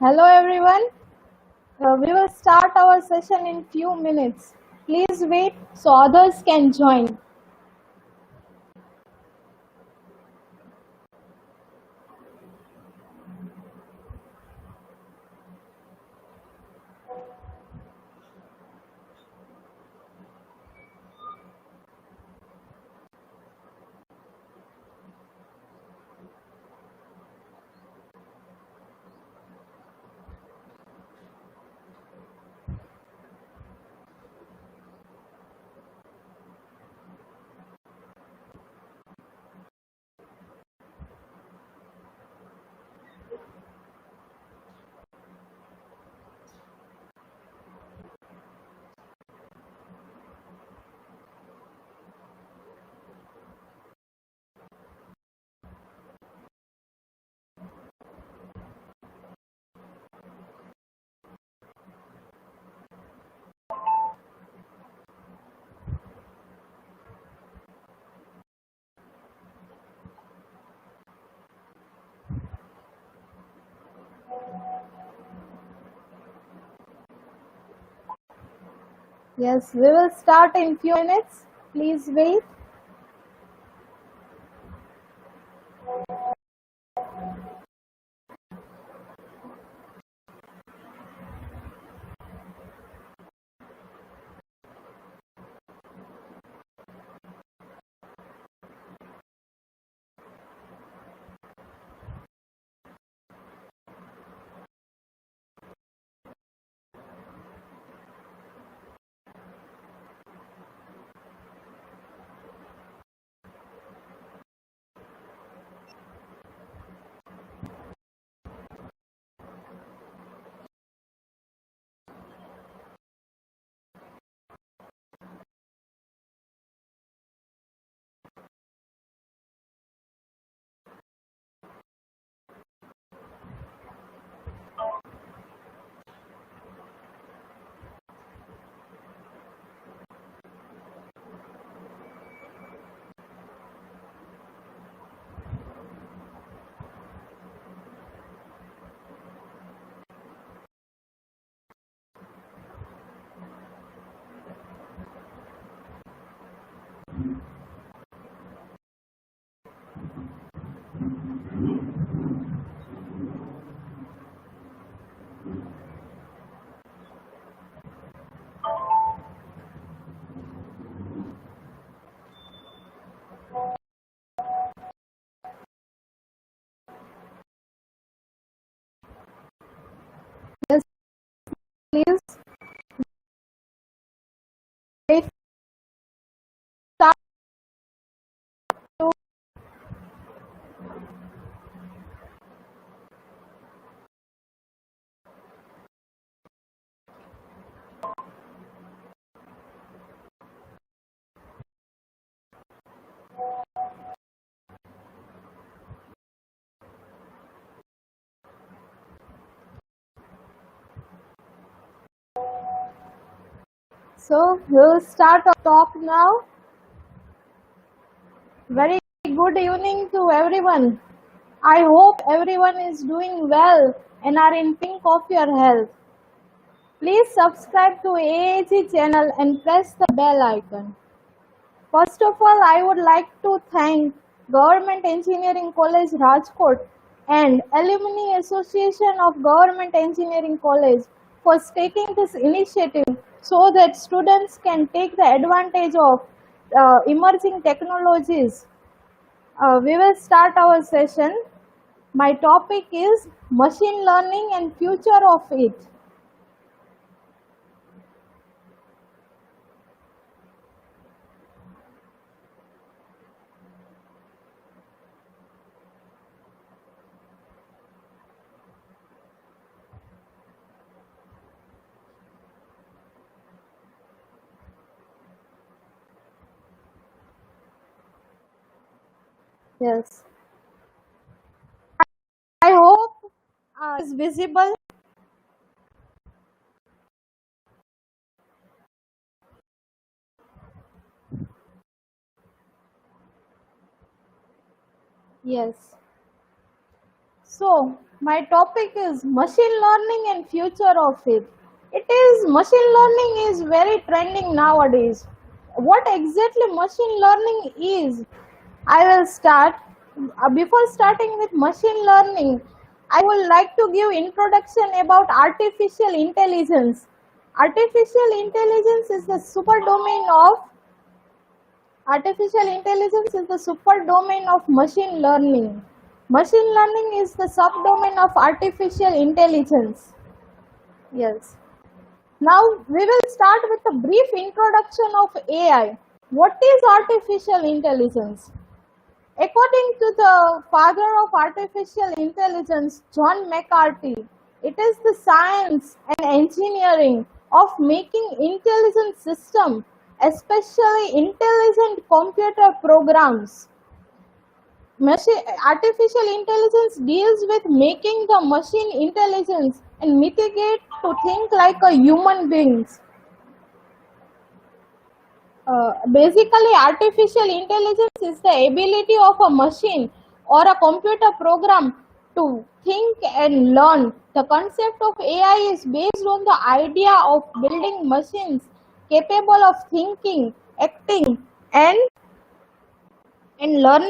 Hello everyone. We will start our session in few minutes. Please wait so others can join. Yes, we will start in few minutes. Please wait. Yes, please wait. Start to So we'll start our talk now. Very good evening to everyone. I hope everyone is doing well and are in pink of your health. Please subscribe to AAG channel and press the bell icon. First of all, I would like to thank Government Engineering College Rajkot and Alumni Association of Government Engineering College for taking this initiative so that students can take the advantage of emerging technologies. We will start our session. My topic is machine learning and future of it. Yes. I hope is visible. Yes. So, my topic is machine learning and future of it. It is machine learning is very trending nowadays. What exactly machine learning is? I will start. Before starting with machine learning, I would like to give introduction about artificial intelligence. Artificial intelligence is the super domain of Artificial intelligence is the superdomain of machine learning. Machine learning is the subdomain of artificial intelligence. Yes. Now we will start with a brief introduction of AI. What is artificial intelligence? According to the father of artificial intelligence, John McCarthy, it is the science and engineering of making intelligent system, especially intelligent computer programs. Artificial intelligence deals with making the machine intelligence and mitigate to think like a human beings. Basically, artificial intelligence is the ability of a machine or a computer program to think and learn. The concept of AI is based on the idea of building machines capable of thinking, acting, and learning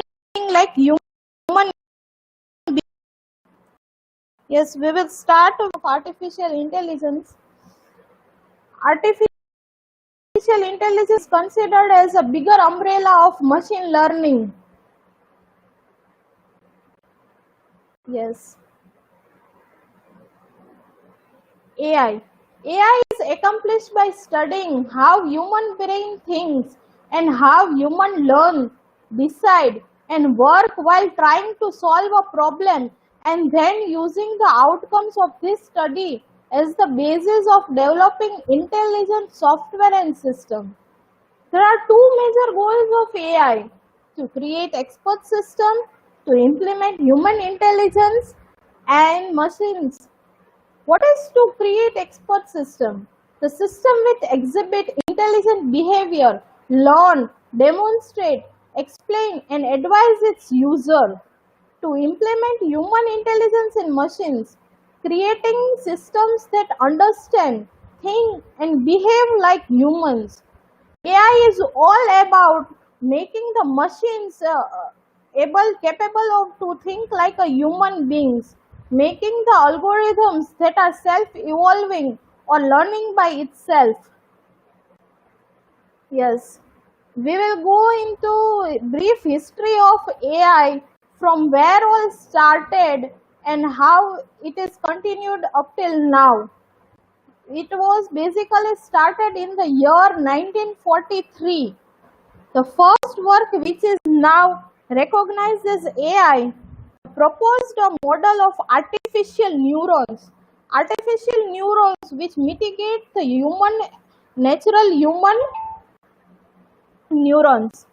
like human beings. Yes, we will start with artificial intelligence. Artificial intelligence is considered as a bigger umbrella of machine learning. Yes. AI. AI is accomplished by studying how human brain thinks and how human learn, decide and work while trying to solve a problem, and then using the outcomes of this study as the basis of developing intelligent software and system. There are two major goals of AI: to create expert system, to implement human intelligence and machines. What is to create expert system? The system which exhibit intelligent behavior, learn, demonstrate, explain and advise its user. To implement human intelligence in machines, creating systems that understand, think and behave like humans. AI is all about making the machines capable of to think like a human beings, making the algorithms that are self-evolving or learning by itself. Yes, we will go into brief history of AI from where all started and how it is continued up till now. It was basically started in the year 1943. The first work, which is now recognized as AI, proposed a model of artificial neurons. Artificial neurons which mitigate the natural human neurons.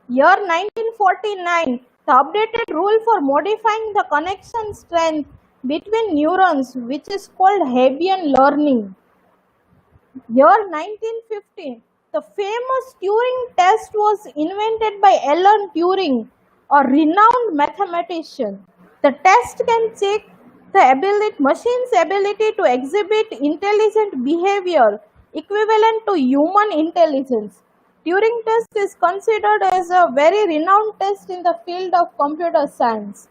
Year 1949, the updated rule for modifying the connection strength between neurons, which is called Hebbian learning. Year 1950, the famous Turing test was invented by Alan Turing, a renowned mathematician. The test can check the machine's ability to exhibit intelligent behavior equivalent to human intelligence. Turing test is considered as a very renowned test in the field of computer science.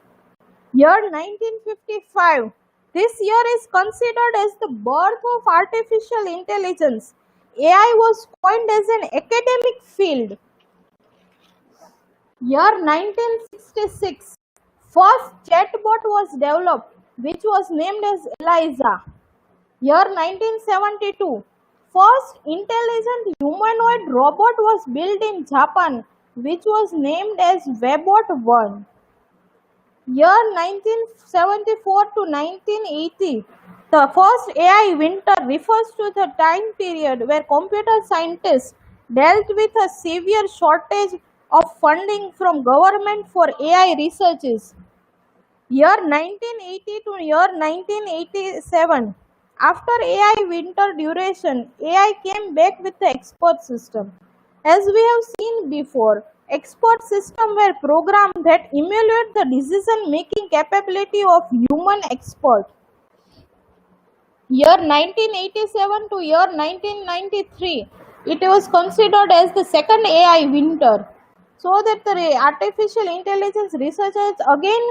Year 1955. This year is considered as the birth of artificial intelligence. AI was coined as an academic field. Year 1966. First chatbot was developed, which was named as Eliza. Year 1972. First intelligent humanoid robot was built in Japan, which was named as Webot 1. Year 1974 to 1980. The first AI winter refers to the time period where computer scientists dealt with a severe shortage of funding from government for AI researches. Year 1980 to year 1987. After AI winter duration, AI came back with the expert system. As we have seen before, Expert systems were programs that emulate the decision-making capability of human expert. Year 1987 to year 1993, it was considered as the second AI winter. So that the artificial intelligence researchers again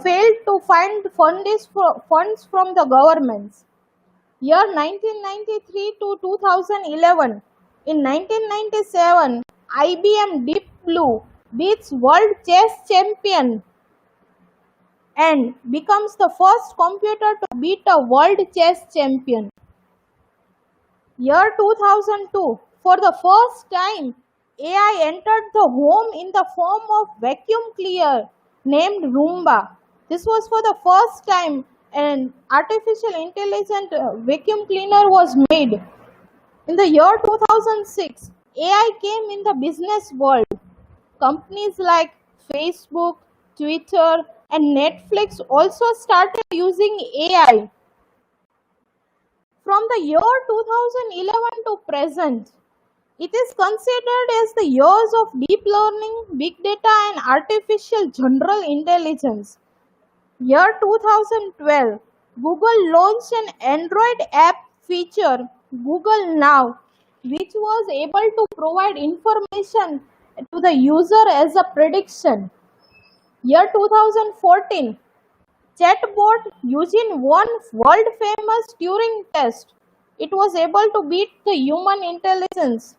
failed to find funds from the governments. Year 1993 to 2011. In 1997, IBM Deep Blue beats world chess champion and becomes the first computer to beat a world chess champion. Year 2002. For the first time, AI entered the home in the form of vacuum cleaner named Roomba. This was for the first time an artificial intelligent vacuum cleaner was made. In the year 2006, AI came in the business world. Companies like Facebook, Twitter, and Netflix also started using AI. From the year 2011 to present, it is considered as the years of deep learning, big data, and artificial general intelligence. Year 2012, Google launched an Android app feature, Google Now, which was able to provide information to the user as a prediction. Year 2014, chatbot using one world famous Turing test. It was able to beat the human intelligence.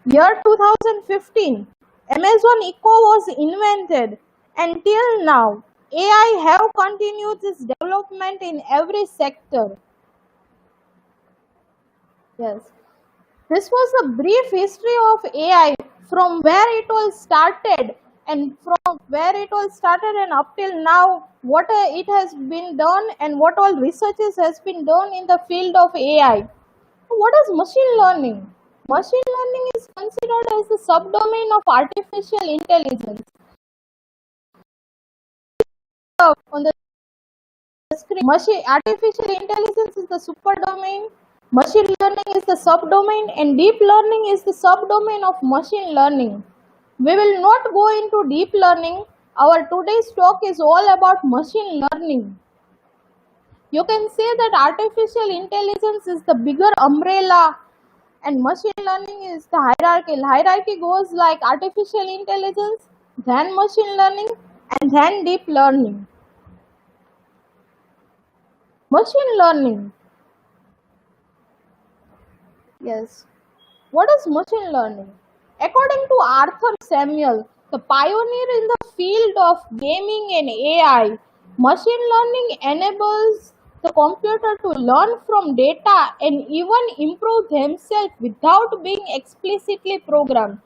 Year 2015, Amazon Echo was invented. Until now, AI have continued its development in every sector. Yes. This was a brief history of AI from where it all started and from where it all started and up till now what it has been done and what all researches has been done in the field of AI. What is machine learning? Machine learning is considered as the subdomain of artificial intelligence. On the screen, artificial intelligence is the superdomain, machine learning is the subdomain, and deep learning is the subdomain of machine learning. We will not go into deep learning. Our today's talk is all about machine learning. You can say that artificial intelligence is the bigger umbrella and machine learning is the hierarchy. Hierarchy goes like artificial intelligence, then machine learning, and then deep learning. Machine learning. Yes. What is machine learning? According to Arthur Samuel, the pioneer in the field of gaming and AI, machine learning enables the computer to learn from data and even improve themselves without being explicitly programmed.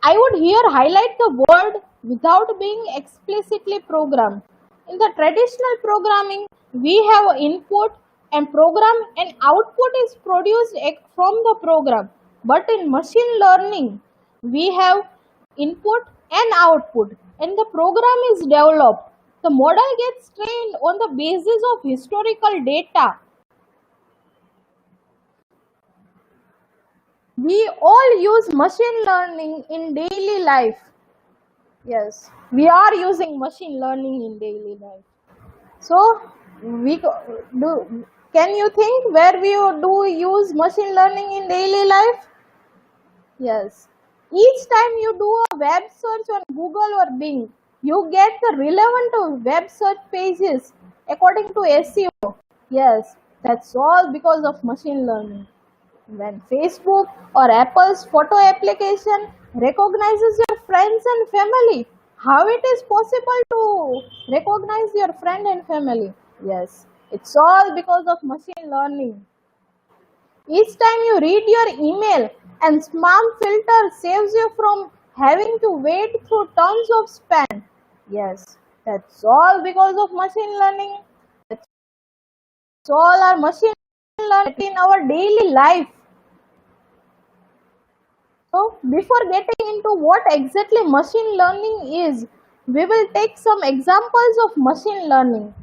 I would here highlight the word without being explicitly programmed. In the traditional programming, we have input and program and output is produced from the program. But in machine learning, we have input and output and the program is developed. The model gets trained on the basis of historical data. We all use machine learning in daily life. Yes, we are using machine learning in daily life. So, can you think where we do use machine learning in daily life? Yes. Each time you do a web search on Google or Bing, you get the relevant web search pages according to SEO. Yes, that's all because of machine learning. When Facebook or Apple's photo application recognizes your friends and family, how it is possible to recognize your friend and family? Yes, it's all because of machine learning. Each time you read your email and spam filter saves you from having to wade through tons of spam. Yes, that's all because of machine learning. That's all our machine learning in our daily life. So, before getting into what exactly machine learning is, we will take some examples of machine learning.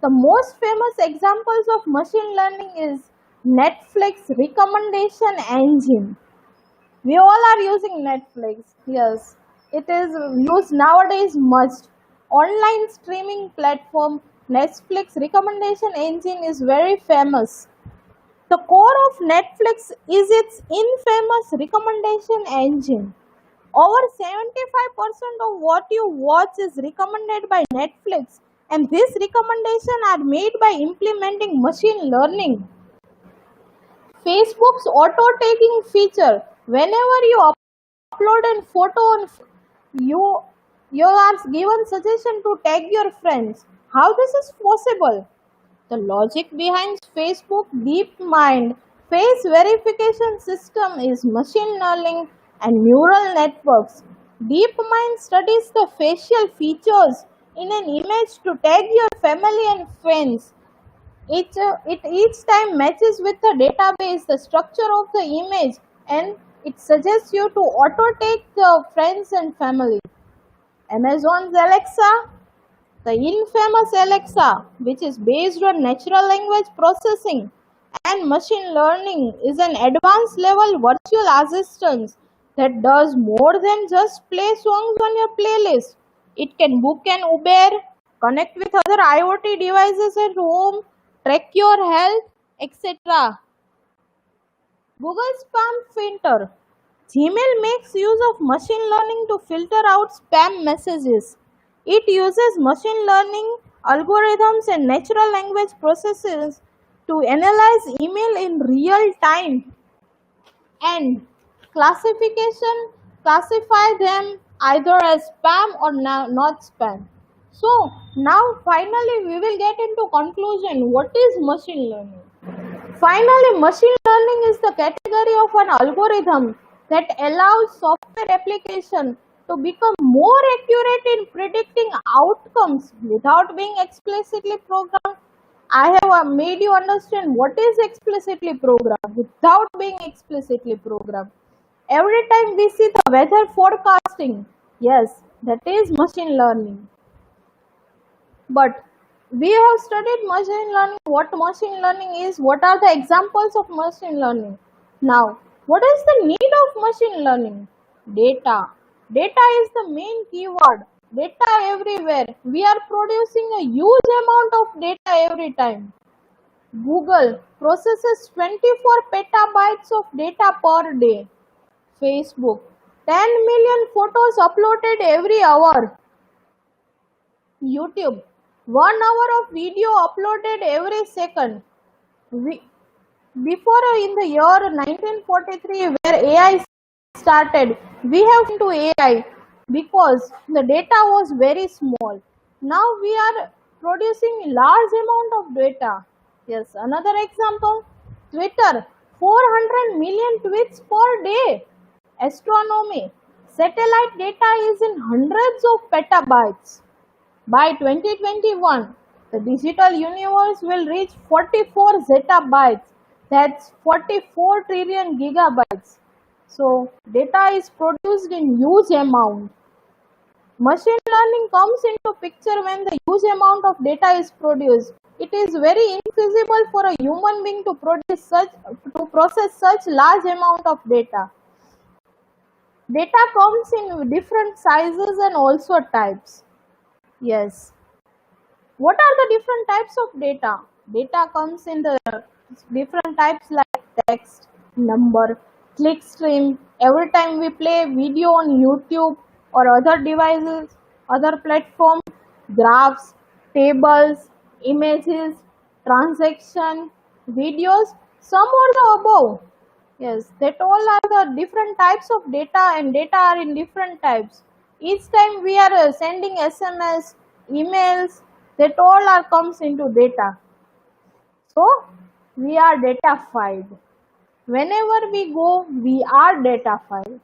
The most famous examples of machine learning is Netflix recommendation engine. We all are using Netflix. Yes, it is used nowadays much. Online streaming platform Netflix recommendation engine is very famous. The core of Netflix is its infamous recommendation engine. Over 75% of what you watch is recommended by Netflix, and these recommendations are made by implementing machine learning. Facebook's auto tagging feature. Whenever you upload a photo on you you are given suggestion to tag your friends. How this is possible? The logic behind Facebook DeepMind face verification system is machine learning and neural networks. DeepMind studies the facial features in an image to tag your family and friends. It each time matches with the database, the structure of the image, and it suggests you to auto take the friends and family. Amazon's Alexa, the infamous Alexa, which is based on natural language processing and machine learning, is an advanced level virtual assistant that does more than just play songs on your playlist. It can book an Uber, connect with other IoT devices at home, track your health, etc. Google Spam Filter. Gmail makes use of machine learning to filter out spam messages. It uses machine learning algorithms and natural language processes to analyze email in real time and classify them either as spam or not spam. So now finally we will get into conclusion. What is machine learning? Finally, machine learning is the category of an algorithm that allows software application to become more accurate in predicting outcomes without being explicitly programmed. I have made you understand what is explicitly programmed without being explicitly programmed. Every time we see the weather forecasting, yes, that is machine learning. But we have studied machine learning, what machine learning is, what are the examples of machine learning. Now, what is the need of machine learning? Data. Data is the main keyword. Data everywhere. We are producing a huge amount of data every time. Google processes 24 petabytes of data per day. Facebook, 10 million photos uploaded every hour. YouTube, 1 hour of video uploaded every second. Before in the year 1943 where AI started, we have into AI because the data was very small. Now we are producing large amount of data. Yes, another example, Twitter, 400 million tweets per day. Astronomy, satellite data is in hundreds of petabytes. By 2021, the digital universe will reach 44 zettabytes. That's 44 trillion gigabytes. So, data is produced in huge amount. Machine learning comes into picture when the huge amount of data is produced. It is very infeasible for a human being to process such large amount of data. Data comes in different sizes and also types. Yes. What are the different types of data? Data comes in the different types like text, number, click stream. Every time we play video on YouTube or other devices, other platforms, graphs, tables, images, transaction, videos, some or the above. Yes, that all are the different types of data and data are in different types. Each time we are sending SMS, emails, that all are comes into data. So, we are datafied. Whenever we go, we are datafied.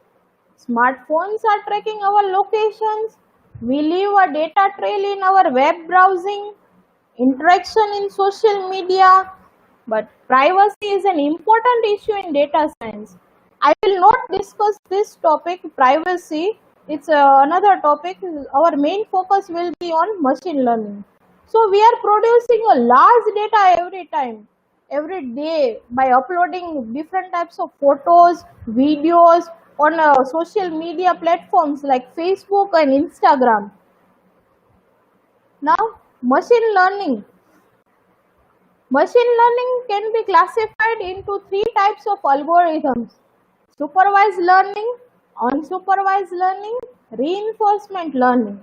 Smartphones are tracking our locations. We leave a data trail in our web browsing, interaction in social media. But privacy is an important issue in data science. I will not discuss this topic, privacy. It's another topic. Our main focus will be on machine learning. So we are producing a large data every time, every day by uploading different types of photos, videos, on social media platforms like Facebook and Instagram. Now, machine learning. Machine learning can be classified into three types of algorithms: supervised learning, unsupervised learning, reinforcement learning.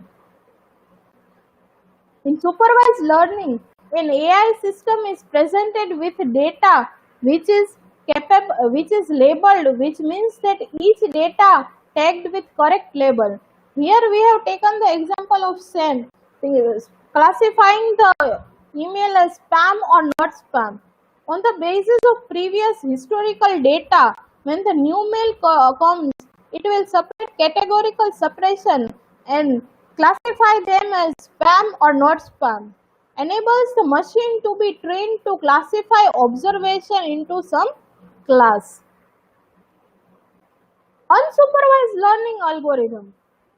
In supervised learning, an AI system is presented with data which is labeled, which means that each data tagged with correct label. Here we have taken the example of send, classifying the email as spam or not spam. On the basis of previous historical data, when the new mail comes, it will separate categorical separation and classify them as spam or not spam. Enables the machine to be trained to classify observation into some class. Unsupervised learning algorithm.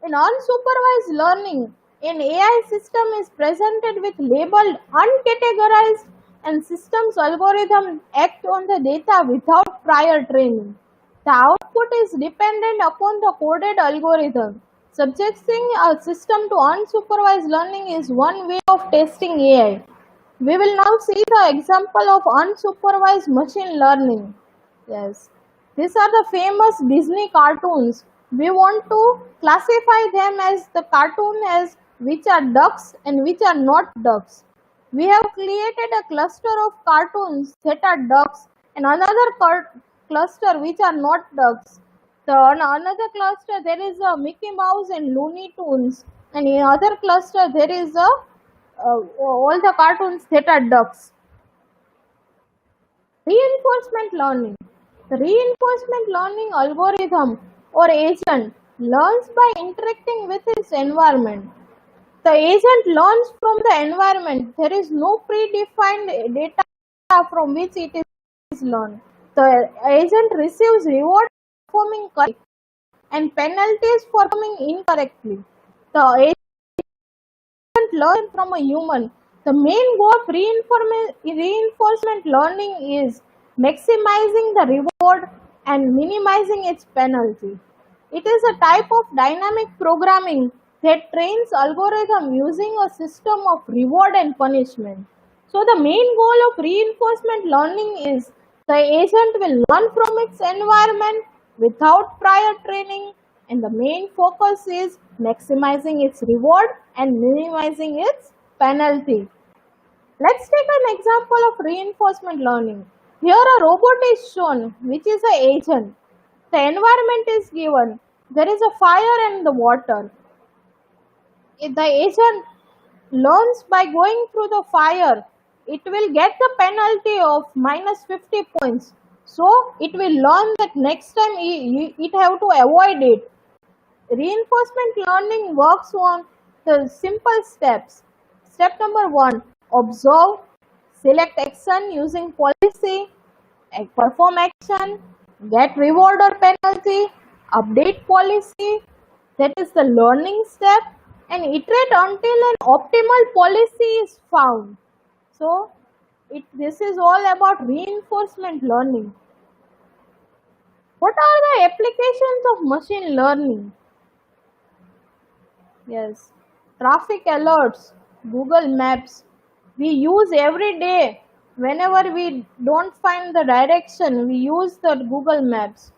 In unsupervised learning, an AI system is presented with labeled uncategorized and systems algorithm act on the data without prior training. The output is dependent upon the coded algorithm. Subjecting a system to unsupervised learning is one way of testing AI. We will now see the example of unsupervised machine learning. Yes. These are the famous Disney cartoons. We want to classify them as the cartoon as which are ducks and which are not ducks. We have created a cluster of cartoons that are ducks and another cluster which are not ducks. Another cluster there is a Mickey Mouse and Looney Tunes, and in other cluster there is a all the cartoons that are ducks. Reinforcement learning. The reinforcement learning algorithm or agent learns by interacting with its environment. The agent learns from the environment. There is no predefined data from which it is learned. The agent receives reward for performing correctly and penalties for performing incorrectly. The agent learns from a human. The main goal of reinforcement learning is maximizing the reward and minimizing its penalty. It is a type of dynamic programming that trains algorithm using a system of reward and punishment. So the main goal of reinforcement learning is the agent will learn from its environment without prior training, and the main focus is maximizing its reward and minimizing its penalty. Let's take an example of reinforcement learning. Here a robot is shown, which is an agent. The environment is given. There is a fire and the water. If the agent learns by going through the fire, it will get the penalty of minus 50 points. So it will learn that next time it have to avoid it. Reinforcement learning works on the simple steps. Step number 1, observe, select action using policy, perform action, get reward or penalty, update policy, that is the learning step, and iterate until an optimal policy is found. So, this is all about reinforcement learning. What are the applications of machine learning? Yes, traffic alerts, Google Maps. We use every day. Whenever we don't find the direction, we use the Google Maps.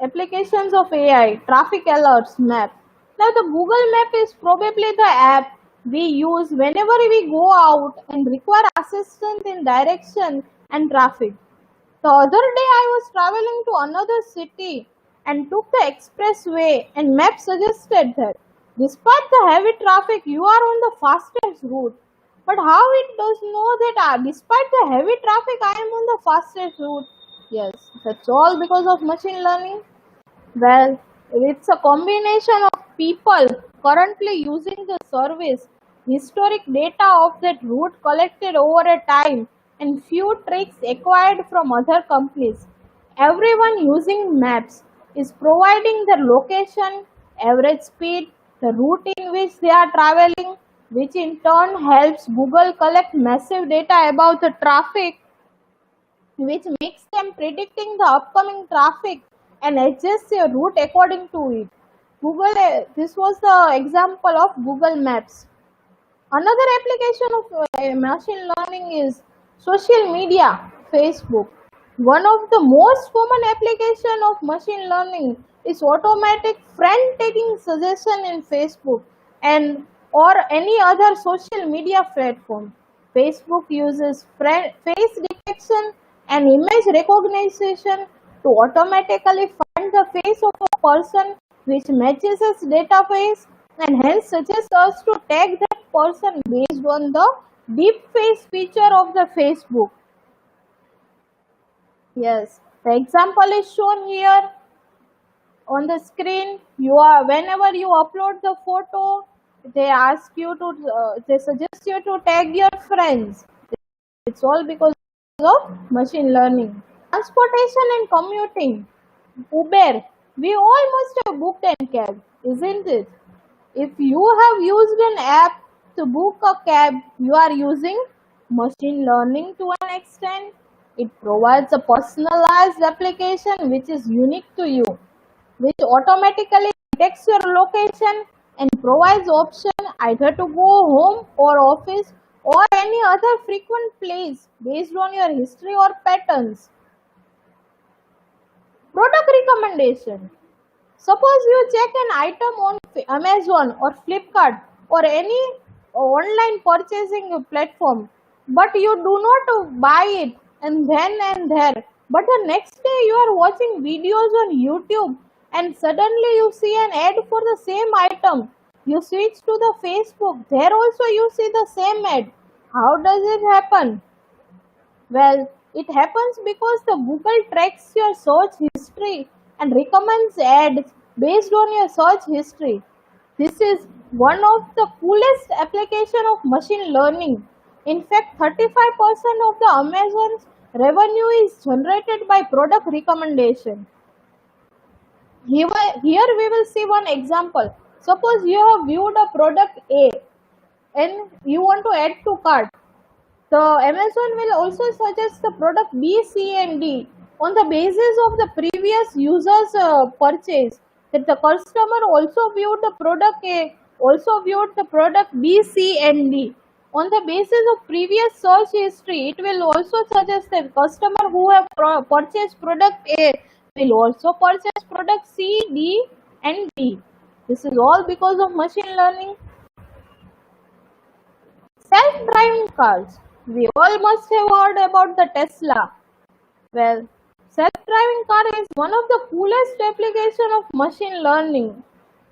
Applications of AI, traffic alerts, map. Now the Google Map is probably the app we use whenever we go out and require assistance in direction and traffic. The other day I was traveling to another city and took the expressway, and map suggested that despite the heavy traffic you are on the fastest route. But how it does know that despite the heavy traffic I am on the fastest route? Yes, that's all because of machine learning. Well, it's a combination of people currently using the service, historic data of that route collected over a time, and few tricks acquired from other companies. Everyone using maps is providing their location, average speed, the route in which they are traveling, which in turn helps Google collect massive data about the traffic, which makes them predicting the upcoming traffic and adjust your route according to it. This was the example of Google Maps. Another application of machine learning is social media, Facebook. One of the most common application of machine learning is automatic friend taking suggestion in Facebook and or any other social media platform. Facebook uses face detection and image recognition to automatically find the face of a person which matches its database and hence suggests us to tag that person based on the deep face feature of the Facebook. Yes, the example is shown here on the screen. Whenever you upload the photo, they suggest you to tag your friends. It's all because of machine learning. Transportation and commuting. Uber. We all must have booked a cab, isn't it? If you have used an app to book a cab, you are using machine learning to an extent. It provides a personalized application which is unique to you, which automatically detects your location and provides option either to go home or office or any other frequent place based on your history or patterns. Product recommendation. Suppose you check an item on Amazon or Flipkart or any online purchasing platform, but you do not buy it and then and there. But the next day you are watching videos on YouTube and suddenly you see an ad for the same item. You switch to the Facebook. There also you see the same ad. How does it happen? Well, it happens because the Google tracks your search history and recommends ads based on your search history. This is one of the coolest application of machine learning. In fact, 35% of the Amazon's revenue is generated by product recommendation. Here we will see one example. Suppose you have viewed a product A and you want to add to cart. The Amazon will also suggest the product B, C and D on the basis of the previous user's purchase. That the customer also viewed the product A, also viewed the product B, C and D. On the basis of previous search history, it will also suggest that customer who have purchased product A will also purchase product C, D and D. This is all because of machine learning. Self-driving cars. We all must have heard about the Tesla. Well, self-driving car is one of the coolest application of machine learning.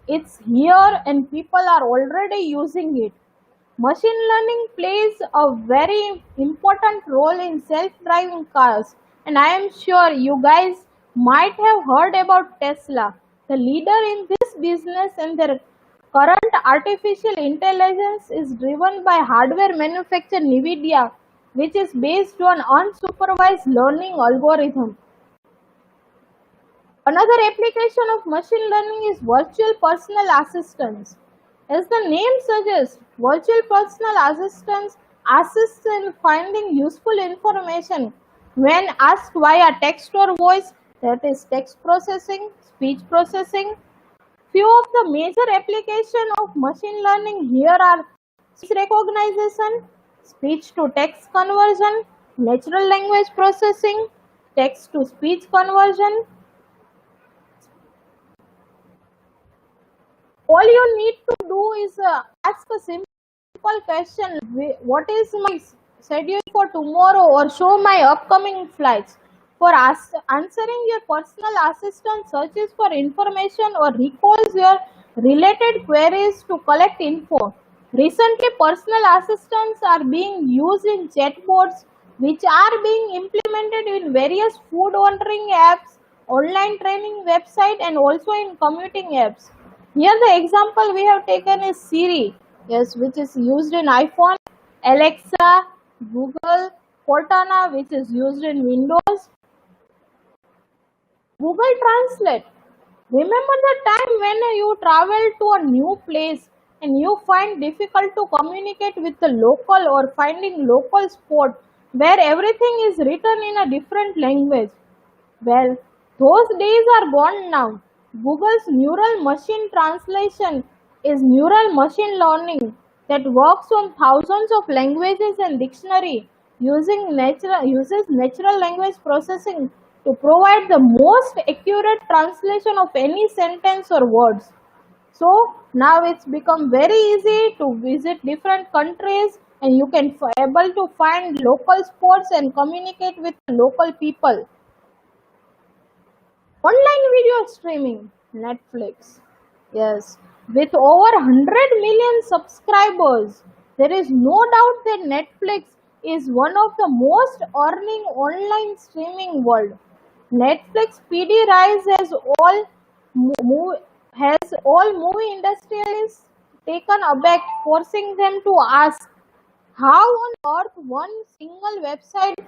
It's here and people are already using it. Machine learning plays a very important role in self-driving cars, and I am sure you guys might have heard about Tesla, the leader in this business, and their current artificial intelligence is driven by hardware manufacturer NVIDIA, which is based on unsupervised learning algorithm. Another application of machine learning is virtual personal assistants. As the name suggests, virtual personal assistants assist in finding useful information when asked via text or voice, that is text processing, speech processing. Few of the major applications of machine learning here are speech recognition, speech to text conversion, natural language processing, text to speech conversion. All you need to do is ask a simple question: what is my schedule for tomorrow, or show my upcoming flights. For answering, your personal assistant searches for information or recalls your related queries to collect info. Recently, personal assistants are being used in chatbots, which are being implemented in various food ordering apps, online training website, and also in commuting apps. Here the example we have taken is Siri, yes, which is used in iPhone, Alexa, Google, Cortana, which is used in Windows. Google Translate. Remember the time when you travel to a new place and you find difficult to communicate with the local, or finding local spot where everything is written in a different language? Well, Those days are gone now. Google's neural machine translation is neural machine learning that works on thousands of languages and dictionary uses natural language processing to provide the most accurate translation of any sentence or words. So now it's become very easy to visit different countries, and you can able to find local sports and communicate with local people. Online video streaming, Netflix. Yes, with over 100 million subscribers, there is no doubt that Netflix is one of the most earning online streaming world. Netflix PD rise has all movie industrialists taken aback, forcing them to ask, how on earth one single website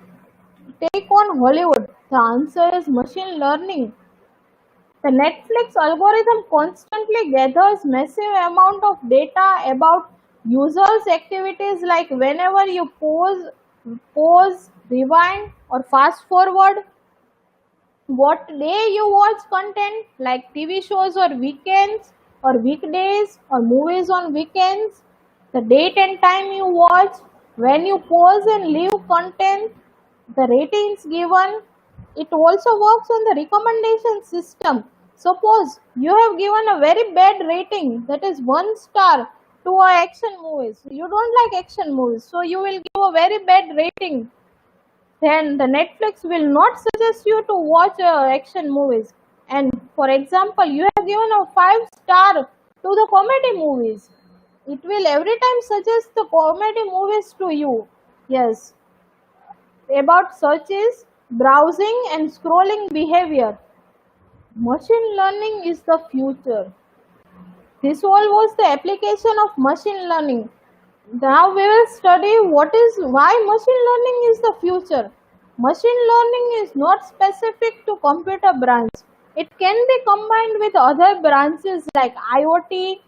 take on Hollywood? The answer is machine learning. The Netflix algorithm constantly gathers massive amount of data about users' activities, like whenever you pause, rewind, or fast forward, what day you watch content like TV shows or weekends or weekdays or movies on weekends, the date and time you watch, when you pause and leave content, the ratings given. It also works on the recommendation system. Suppose you have given a very bad rating, that is 1 star, to a action movies. You don't like action movies, so you will give a very bad rating. Then the Netflix will not suggest you to watch action movies. And for example, you have given a 5 star to the comedy movies. It will every time suggest the comedy movies to you. Yes. About searches, browsing and scrolling behavior. Machine learning is the future. This all was the application of machine learning. Now we will study why machine learning is the future. Machine learning is not specific to computer branch. It can be combined with other branches like IoT,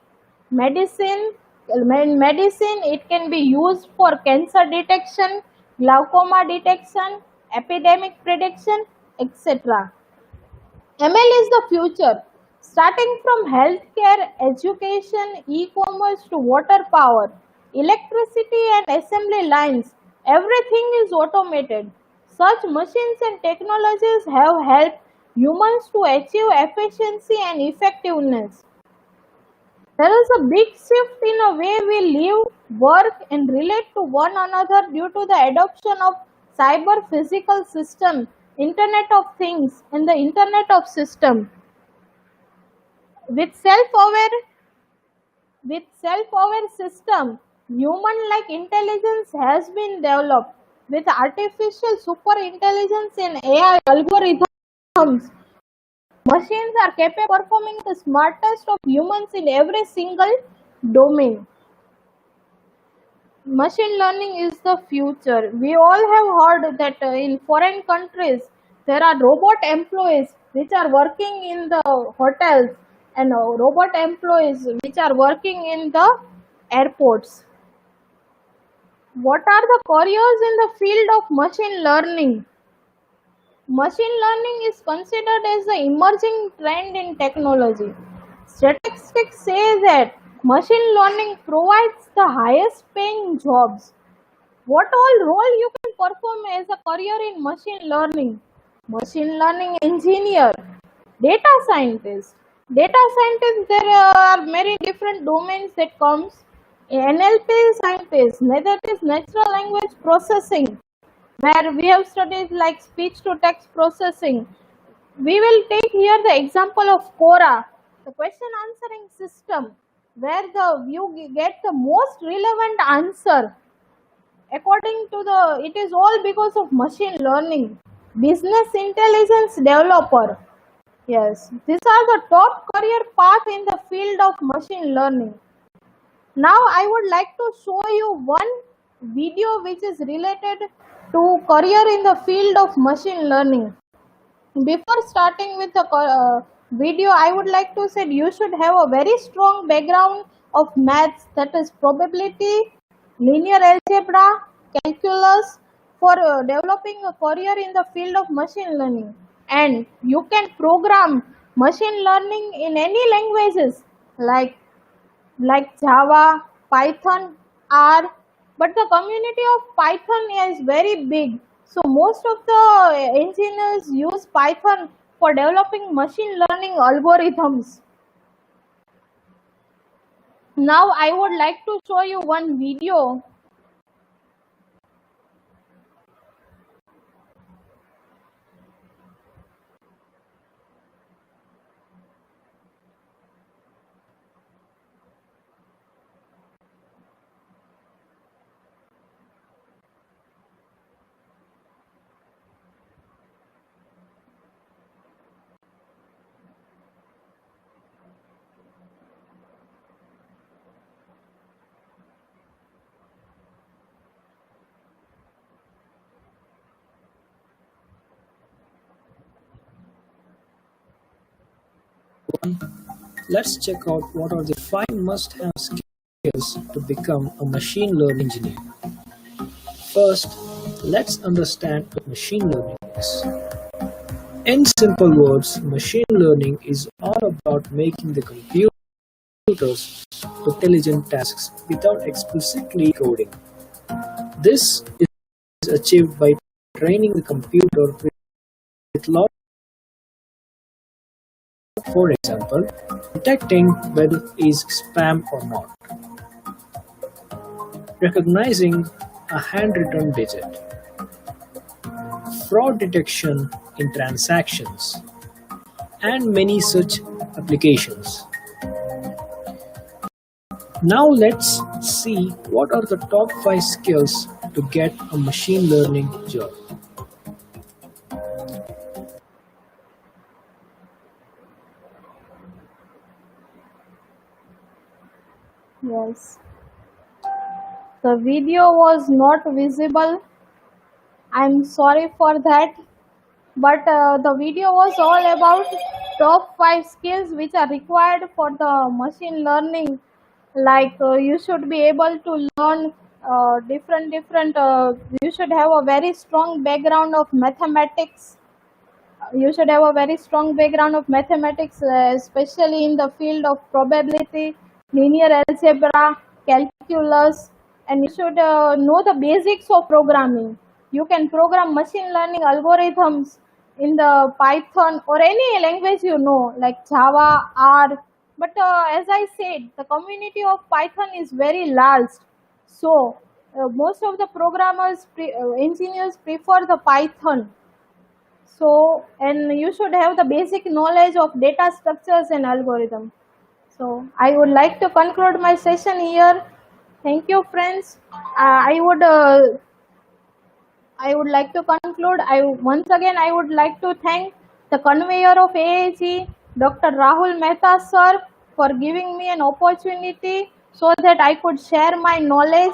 medicine. In medicine, it can be used for cancer detection, glaucoma detection, epidemic prediction, etc. ML is the future, starting from healthcare, education, e-commerce to water power, electricity and assembly lines. Everything is automated. Such machines and technologies have helped humans to achieve efficiency and effectiveness. There is a big shift in the way we live, work and relate to one another due to the adoption of cyber physical system, Internet of Things and the Internet of System. With self-aware system, human-like intelligence has been developed. With artificial super intelligence and AI algorithms, machines are capable of performing the smartest of humans in every single domain. Machine learning is the future. We all have heard that in foreign countries there are robot employees which are working in the hotels and robot employees which are working in the airports. What are the careers in the field of machine learning? Machine learning is considered as the emerging trend in technology. Statistics say that machine learning provides the highest paying jobs. What all role you can perform as a career in machine learning? Machine learning engineer, data scientist. Data scientist, there are many different domains that comes. NLP scientist, that is natural language processing, where we have studied like speech to text processing. We will take here the example of Quora, the question answering system, where you get the most relevant answer according to it is all because of machine learning. Business intelligence developer. Yes, these are the top career path in the field of machine learning. Now I would like to show you one video which is related to career in the field of machine learning. Before starting with the video, I would like to say you should have a very strong background of maths, that is probability, linear algebra, calculus, for developing a career in the field of machine learning. and you can program machine learning in any languages like Java, Python, R. But the community of Python is very big. So most of the engineers use Python for developing machine learning algorithms. Now I would like to show you one video. Let's check out what are the 5 must-have skills to become a machine learning engineer. First, let's understand what machine learning is. In simple words, machine learning is all about making the computers do intelligent tasks without explicitly coding. This is achieved by training the computer with lots, for example, detecting whether it is spam or not, recognizing a handwritten digit, fraud detection in transactions, and many such applications. Now let's see what are the top 5 skills to get a machine learning job. Yes, the video was not visible. I'm sorry for that. But the video was all about top 5 skills which are required for the machine learning. Like you should be able to learn different. You should have a very strong background of mathematics. You should have a very strong background of mathematics, especially in the field of probability, linear algebra, calculus, and you should know the basics of programming. You can program machine learning algorithms in the Python or any language you know, like Java, R. But as I said, the community of Python is very large. So most of the engineers prefer the Python. So, and you should have the basic knowledge of data structures and algorithm. So I would like to conclude my session here. Thank you, friends. I would like to conclude. Once again I would like to thank the conveyor of AAG, Dr. Rahul Mehta sir, for giving me an opportunity so that I could share my knowledge,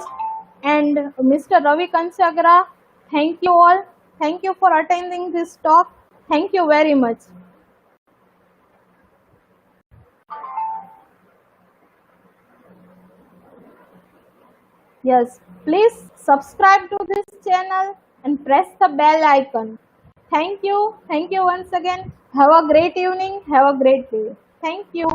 and Mr. Ravi Kansagra. Thank you all. Thank you for attending this talk. Thank you very much. Yes, please subscribe to this channel and press the bell icon. Thank you. Thank you once again. Have a great evening. Have a great day. Thank you.